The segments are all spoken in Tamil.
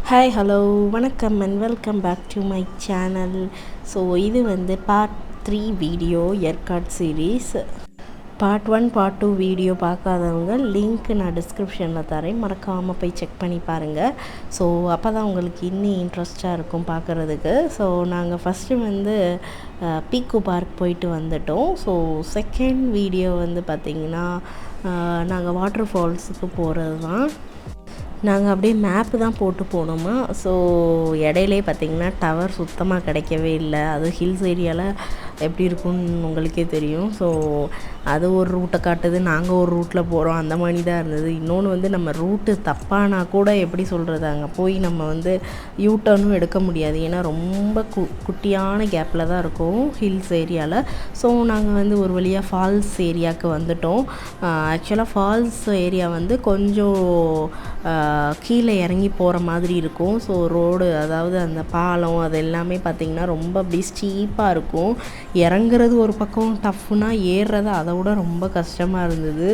ஹாய் ஹலோ வணக்கம் and welcome back to my channel. So இது வந்து part 3 video Yercaud series. Part 1 part 2 video பார்க்காதவங்க லிங்க் நான் டிஸ்கிரிப்ஷனில் தரேன், மறக்காமல் போய் செக் பண்ணி பாருங்கள். ஸோ அப்போ தான் உங்களுக்கு இன்னும் இன்ட்ரெஸ்டாக இருக்கும் பார்க்குறதுக்கு. ஸோ நாங்கள் ஃபஸ்ட்டு வந்து பீக்கோ பார்க் போயிட்டு வந்துட்டோம். ஸோ செகண்ட் வீடியோ வந்து பார்த்திங்கன்னா நாங்கள் வாட்டர் ஃபால்ஸுக்கு போகிறது தான். நாங்கள் அப்படியே மேப்பு தான் போட்டு போனோமா. ஸோ இடையிலே பார்த்திங்கன்னா டவர் சுத்தமாக கிடைக்கவே இல்லை. அது ஹில்ஸ் ஏரியாவில் எப்படி இருக்குன்னு உங்களுக்கே தெரியும். ஸோ அது ஒரு ரூட்டை காட்டுது, நாங்கள் ஒரு ரூட்டில் போகிறோம், அந்த மாதிரி தான் இருந்தது. இன்னொன்று வந்து நம்ம ரூட்டு தப்பானா கூட எப்படி சொல்கிறது, அங்கே போய் நம்ம வந்து யூட்டர்னும் எடுக்க முடியாது. ஏன்னா ரொம்ப குட்டியான கேப்பில் தான் இருக்கும் ஹில்ஸ் ஏரியாவில். ஸோ நாங்கள் வந்து ஒரு வழியாக ஃபால்ஸ் ஏரியாவுக்கு வந்துட்டோம். ஆக்சுவலாக ஃபால்ஸ் ஏரியா வந்து கொஞ்சம் கீழே இறங்கி போகிற மாதிரி இருக்கும். ஸோ ரோடு, அதாவது அந்த பாலம், அது எல்லாமே பார்த்திங்கன்னா ரொம்ப அப்படி ஸ்டீப்பாக இருக்கும். இறங்குறது ஒரு பக்கம் டஃப்னா, ஏறுறது அதை விட ரொம்ப கஷ்டமாக இருந்தது.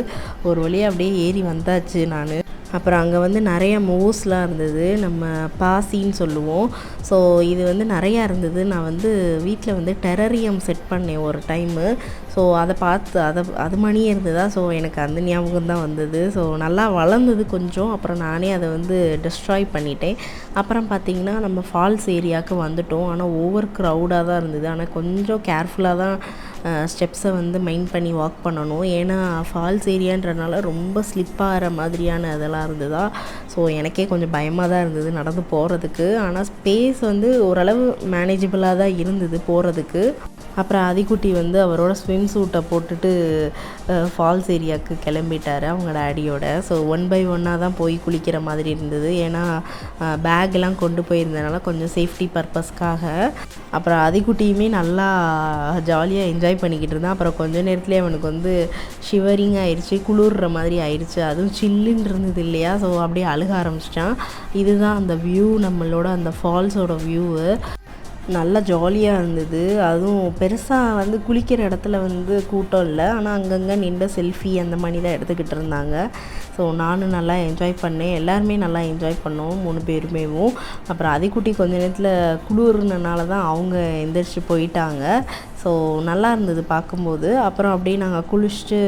ஒரு வழியாக அப்படியே ஏறி வந்தாச்சு நான். அப்புறம் அங்கே வந்து நிறைய மோஸ்லாம் இருந்தது, நம்ம பாசின்னு சொல்லுவோம். ஸோ இது வந்து நிறையா இருந்தது. நான் வந்து வீட்டில் வந்து டெரரியம் செட் பண்ணேன் ஒரு டைமு. ஸோ அதை பார்த்து அது மணியே இருந்ததா. ஸோ எனக்கு அந்த ஞாபகம் தான் வந்தது. ஸோ நல்லா வளர்ந்தது கொஞ்சம். அப்புறம் நானே அதை வந்து டிஸ்ட்ராய் பண்ணிட்டேன். அப்புறம் பார்த்திங்கன்னா நம்ம ஃபால்ஸ் ஏரியாவுக்கு வந்துட்டோம். ஆனால் ஓவர் க்ரௌடாக தான் இருந்தது. ஆனால் கொஞ்சம் கேர்ஃபுல்லாக தான் ஸ்டெப்ஸை வந்து மைண்ட் பண்ணி வாக் பண்ணணும். ஏன்னா ஃபால்ஸ் ஏரியான்றனால ரொம்ப ஸ்லிப் ஆகிற மாதிரியான இதெல்லாம் இருந்ததா. ஸோ எனக்கே கொஞ்சம் பயமாக தான் இருந்தது நடந்து போகிறதுக்கு. ஆனால் ஸ்பேஸ் வந்து ஓரளவு மேனேஜபிளாக தான் இருந்தது போகிறதுக்கு. அப்புறம் அதிகுட்டி வந்து அவரோட ஸ்விம் சூட்டை போட்டுட்டு ஃபால்ஸ் ஏரியாவுக்கு கிளம்பிட்டார் அவங்க டேடியோட. ஸோ 1 by 1 தான் போய் குளிக்கிற மாதிரி இருந்தது. ஏன்னா பேக்கெலாம் கொண்டு போயிருந்தனால கொஞ்சம் சேஃப்டி பர்பஸ்க்காக. அப்புறம் அதிகுட்டியுமே நல்லா ஜாலியாக என்ஜாய் பண்ணிக்கிட்டு இருந்தான். அப்புறம் கொஞ்சம் நேரத்துலேயே அவனுக்கு வந்து ஷிவரிங் ஆயிடுச்சு, குளிர்ற மாதிரி ஆயிடுச்சு. அதுவும் சில்லுன்னு இருந்தது இல்லையா. ஸோ அப்படியே அழுக ஆரம்பிச்சிட்டான். இதுதான் அந்த வியூ, நம்மளோட அந்த ஃபால்ஸோட வியூவு. நல்லா ஜாலியாக இருந்தது. அதுவும் பெருசாக வந்து குளிக்கிற இடத்துல வந்து கூட்டம் இல்லை. ஆனால் அங்கங்கே நின்று செல்ஃபி அந்த மாதிரி தான் எடுத்துக்கிட்டு இருந்தாங்க. ஸோ நானும் நல்லா என்ஜாய் பண்ணேன், எல்லாருமே நல்லா என்ஜாய் பண்ணோம் 3 பேருமேவும். அப்புறம் அதிகுட்டி கொஞ்ச நேரத்தில் குளிர்னால தான் அவங்க எந்திரிச்சு போயிட்டாங்க. ஸோ நல்லா இருந்தது பார்க்கும்போது. அப்புறம் அப்படியே நாங்கள் குளிச்சுட்டு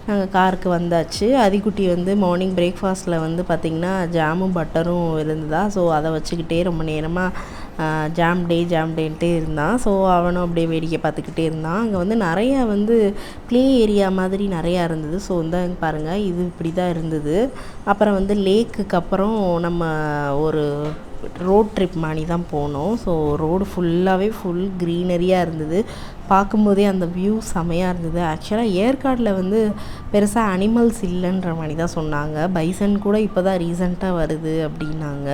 நாங்கள் காருக்கு வந்தாச்சு. அதிகுட்டி வந்து மார்னிங் பிரேக்ஃபாஸ்ட்டில் வந்து பார்த்திங்கன்னா ஜாமும் பட்டரும் இருந்ததா. ஸோ அதை வச்சுக்கிட்டே ரொம்ப நேரமாக ஜாம் டேன்ட்டே இருந்தான். ஸோ அவனும் அப்படியே வேடிக்கை பார்த்துக்கிட்டே இருந்தான். அங்கே வந்து நிறையா வந்து ப்ளே ஏரியா மாதிரி நிறையா இருந்தது. ஸோ இந்த பாருங்கள், இது இப்படி தான் இருந்தது. அப்புறம் வந்து லேக்குக்கு அப்புறம் நம்ம ஒரு ரோட் ட்ரிப் மாதிரி தான் போனோம். ஸோ ரோடு ஃபுல்லாகவே ஃபுல் க்ரீனரியாக இருந்தது. பார்க்கும்போதே அந்த வியூ செமையாக இருந்தது. ஆக்சுவலாக ஏற்காடில் வந்து பெருசாக அனிமல்ஸ் இல்லைன்ற மாதிரி தான் சொன்னாங்க. பைசன் கூட இப்போ தான் ரீசெண்டாக வருது அப்படின்னாங்க.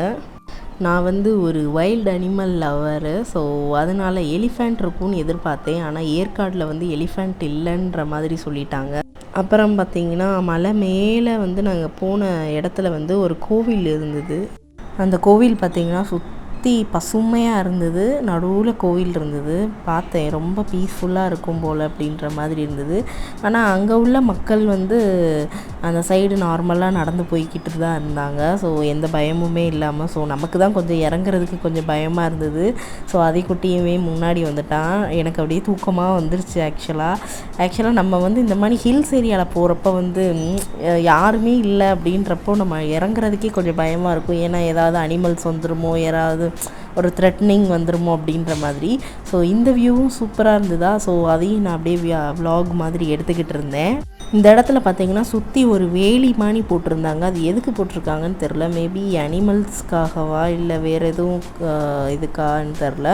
நான் வந்து ஒரு வைல்டு அனிமல் லவரு. ஸோ அதனால் எலிஃபண்ட் இருக்கும்னு எதிர்பார்த்தேன். ஆனால் ஏற்காடில் வந்து எலிஃபண்ட் இல்லைன்ற மாதிரி சொல்லிட்டாங்க. அப்புறம் பார்த்திங்கன்னா மலை மேலே வந்து நாங்கள் போன இடத்துல வந்து ஒரு கோவில் இருந்தது. அந்த கோவில் பார்த்திங்கன்னா சுற்றி பசுமையாக இருந்தது. நடுவில் கோவில் இருந்தது. பார்த்தேன், ரொம்ப பீஸ்ஃபுல்லாக இருக்கும் போல் அப்படின்ற மாதிரி இருந்தது. ஆனால் அங்கே உள்ள மக்கள் வந்து அந்த சைடு நார்மலாக நடந்து போய்கிட்டு தான் இருந்தாங்க. ஸோ எந்த பயமுமே இல்லாமல். ஸோ நமக்கு தான் கொஞ்சம் இறங்குறதுக்கு கொஞ்சம் பயமாக இருந்தது. ஸோ அதிகுட்டியுமே முன்னாடி வந்துட்டான். எனக்கு அப்படியே தூக்கமாக வந்துருச்சு. ஆக்சுவலாக நம்ம வந்து இந்த மாதிரி ஹில்ஸ் ஏரியாவில் போகிறப்ப வந்து யாருமே இல்லை அப்படின்றப்போ நம்ம இறங்குறதுக்கே கொஞ்சம் பயமாக இருக்கும். ஏன்னா ஏதாவது அனிமல்ஸ் வந்துடுமோ, யாராவது ஒரு த்ரெட்னிங் வந்துடுமோ அப்படின்ற மாதிரி. ஸோ இந்த வியூவும் சூப்பராக இருந்ததா. ஸோ அதையும் நான் அப்படியே vlog மாதிரி எடுத்துக்கிட்டு இருந்தேன். இந்த இடத்துல பார்த்திங்கன்னா சுற்றி ஒரு வேலி மாதிரி போட்டிருந்தாங்க. அது எதுக்கு போட்டிருக்காங்கன்னு தெரில. மேபி அனிமல்ஸ்க்காகவா இல்லை வேறு எதுவும் இதுக்கான்னு தெரில.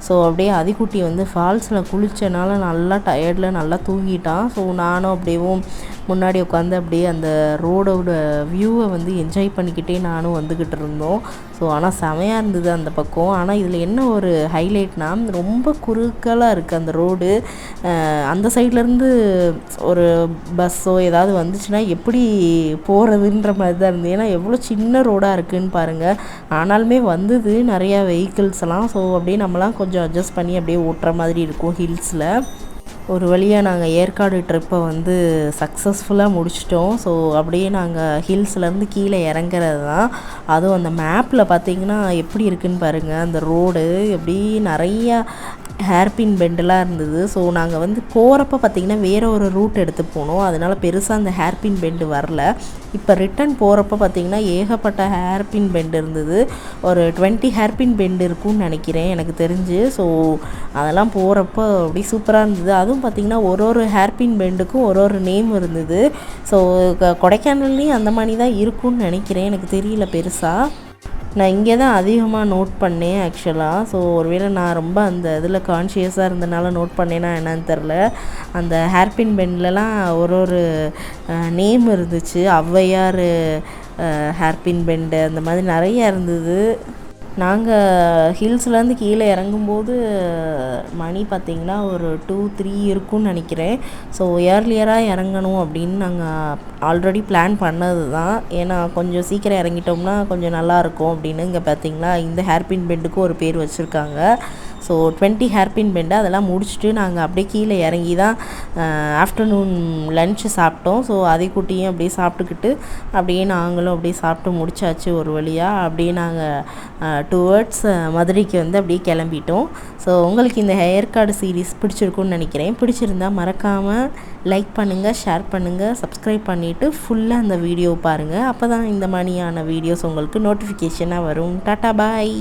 ஸோ அப்படியே அதிகுட்டி வந்து ஃபால்ஸில் குளித்தனால நல்லா டயர்டில் நல்லா தூங்கிட்டான். ஸோ நானும் அப்படியேவும் முன்னாடி உட்காந்து அப்படியே அந்த ரோடோட வியூவை வந்து என்ஜாய் பண்ணிக்கிட்டே நானும் வந்துக்கிட்டு இருந்தோம். ஸோ ஆனால் செமையாக இருந்தது அந்த பக்கம். ஆனால் இதில் என்ன ஒரு ஹைலைட்னால் ரொம்ப குறுக்கலாக இருக்குது அந்த ரோடு. அந்த சைட்லேருந்து ஒரு பஸ்ஸோ ஏதாவது வந்துச்சுன்னா எப்படி போகிறதுன்ற மாதிரி தான் இருந்தது. ஏன்னா எவ்வளோ சின்ன ரோடாக இருக்குதுன்னு பாருங்கள். ஆனாலுமே வந்தது நிறையா வெஹிக்கிள்ஸ் எல்லாம். ஸோ அப்படியே நம்மலாம் கொஞ்சம் அட்ஜஸ்ட் பண்ணி அப்படியே ஓட்டுற மாதிரி இருக்கும் ஹில்ஸில். ஒரு வழியாக நாங்கள் ஏற்காடு ட்ரிப்பை வந்து சக்ஸஸ்ஃபுல்லாக முடிச்சிட்டோம். ஸோ அப்படியே நாங்கள் ஹில்ஸ்லேருந்து கீழே இறங்குறது தான். அதுவும் அந்த மேப்பில் பார்த்திங்கன்னா எப்படி இருக்குதுன்னு பாருங்கள். அந்த ரோடு எப்படி நிறையா ஹேர்பின் பெண்டெலாம் இருந்தது. ஸோ நாங்கள் வந்து போகிறப்ப பார்த்திங்கன்னா வேறு ஒரு ரூட் எடுத்து போனோம். அதனால் பெருசாக அந்த ஹேர்பின் பெண்டு வரல. இப்போ ரிட்டன் போகிறப்ப பார்த்திங்கன்னா ஏகப்பட்ட ஹேர்பின் பெண்டு இருந்தது. ஒரு 20 ஹேர்பின் பெண்டு இருக்கும்னு நினைக்கிறேன் எனக்கு தெரிஞ்சு. ஸோ அதெல்லாம் போகிறப்ப அப்படி சூப்பராக இருந்தது. அதுவும் பார்த்திங்கன்னா ஒரு ஹேர்பின் பெண்டுக்கும் ஒரு நேம் இருந்தது. ஸோ கொடைக்கானல்லையும் அந்த மாதிரி தான் இருக்கும்னு நினைக்கிறேன், எனக்கு தெரியல பெருசாக. நான் இங்கே தான் அதிகமாக நோட் பண்ணேன் ஆக்சுவலாக. ஸோ ஒருவேளை நான் ரொம்ப அந்த இதில் கான்ஷியஸாக இருந்தனால நோட் பண்ணேன்னா என்னன்னு தெரில. அந்த ஹேர்பின் பெண்ட்லலாம் ஒரு நேம் இருந்துச்சு. ஔவையார் ஹேர்பின் பெண்டு அந்த மாதிரி நிறையா இருந்தது. நாங்கள் ஹில்ஸ்லேருந்து கீழே இறங்கும்போது மணி பார்த்திங்கன்னா ஒரு 2-3 இருக்கும்னு நினைக்கிறேன். ஸோ ஏர்லியராக இறங்கணும் அப்படின்னு நாங்கள் ஆல்ரெடி பிளான் பண்ணது தான். ஏன்னா கொஞ்சம் சீக்கிரம் இறங்கிட்டோம்னா கொஞ்சம் நல்லாயிருக்கும் அப்படின்னு. இங்கே பார்த்திங்களா இந்த ஹேர்பின் பெண்டுக்கும் ஒரு பேர் வச்சுருக்காங்க. ஸோ 20 ஹேர்பின் பெண்டு அதெல்லாம் முடிச்சுட்டு நாங்கள் அப்படியே கீழே இறங்கி தான் ஆஃப்டர்நூன் லன்ச்சு சாப்பிட்டோம். ஸோ அதை குட்டியும் அப்படியே சாப்பிட்டுக்கிட்டு அப்படியே நாங்களும் அப்படியே சாப்பிட்டு முடிச்சாச்சு ஒரு வழியாக. அப்படியே நாங்கள் டுவர்ட்ஸ் மதுரைக்கு வந்து அப்படியே கிளம்பிட்டோம். ஸோ உங்களுக்கு இந்த ஏற்காடு சீரீஸ் பிடிச்சிருக்குன்னு நினைக்கிறேன். பிடிச்சிருந்தா மறக்காமல் லைக் பண்ணுங்கள், ஷேர் பண்ணுங்கள், சப்ஸ்கிரைப் பண்ணிவிட்டு ஃபுல்லாக அந்த வீடியோ பாருங்கள். அப்போ தான் இந்த மாதிரியான வீடியோஸ் உங்களுக்கு நோட்டிஃபிகேஷனாக வரும். டாட்டா பாய்.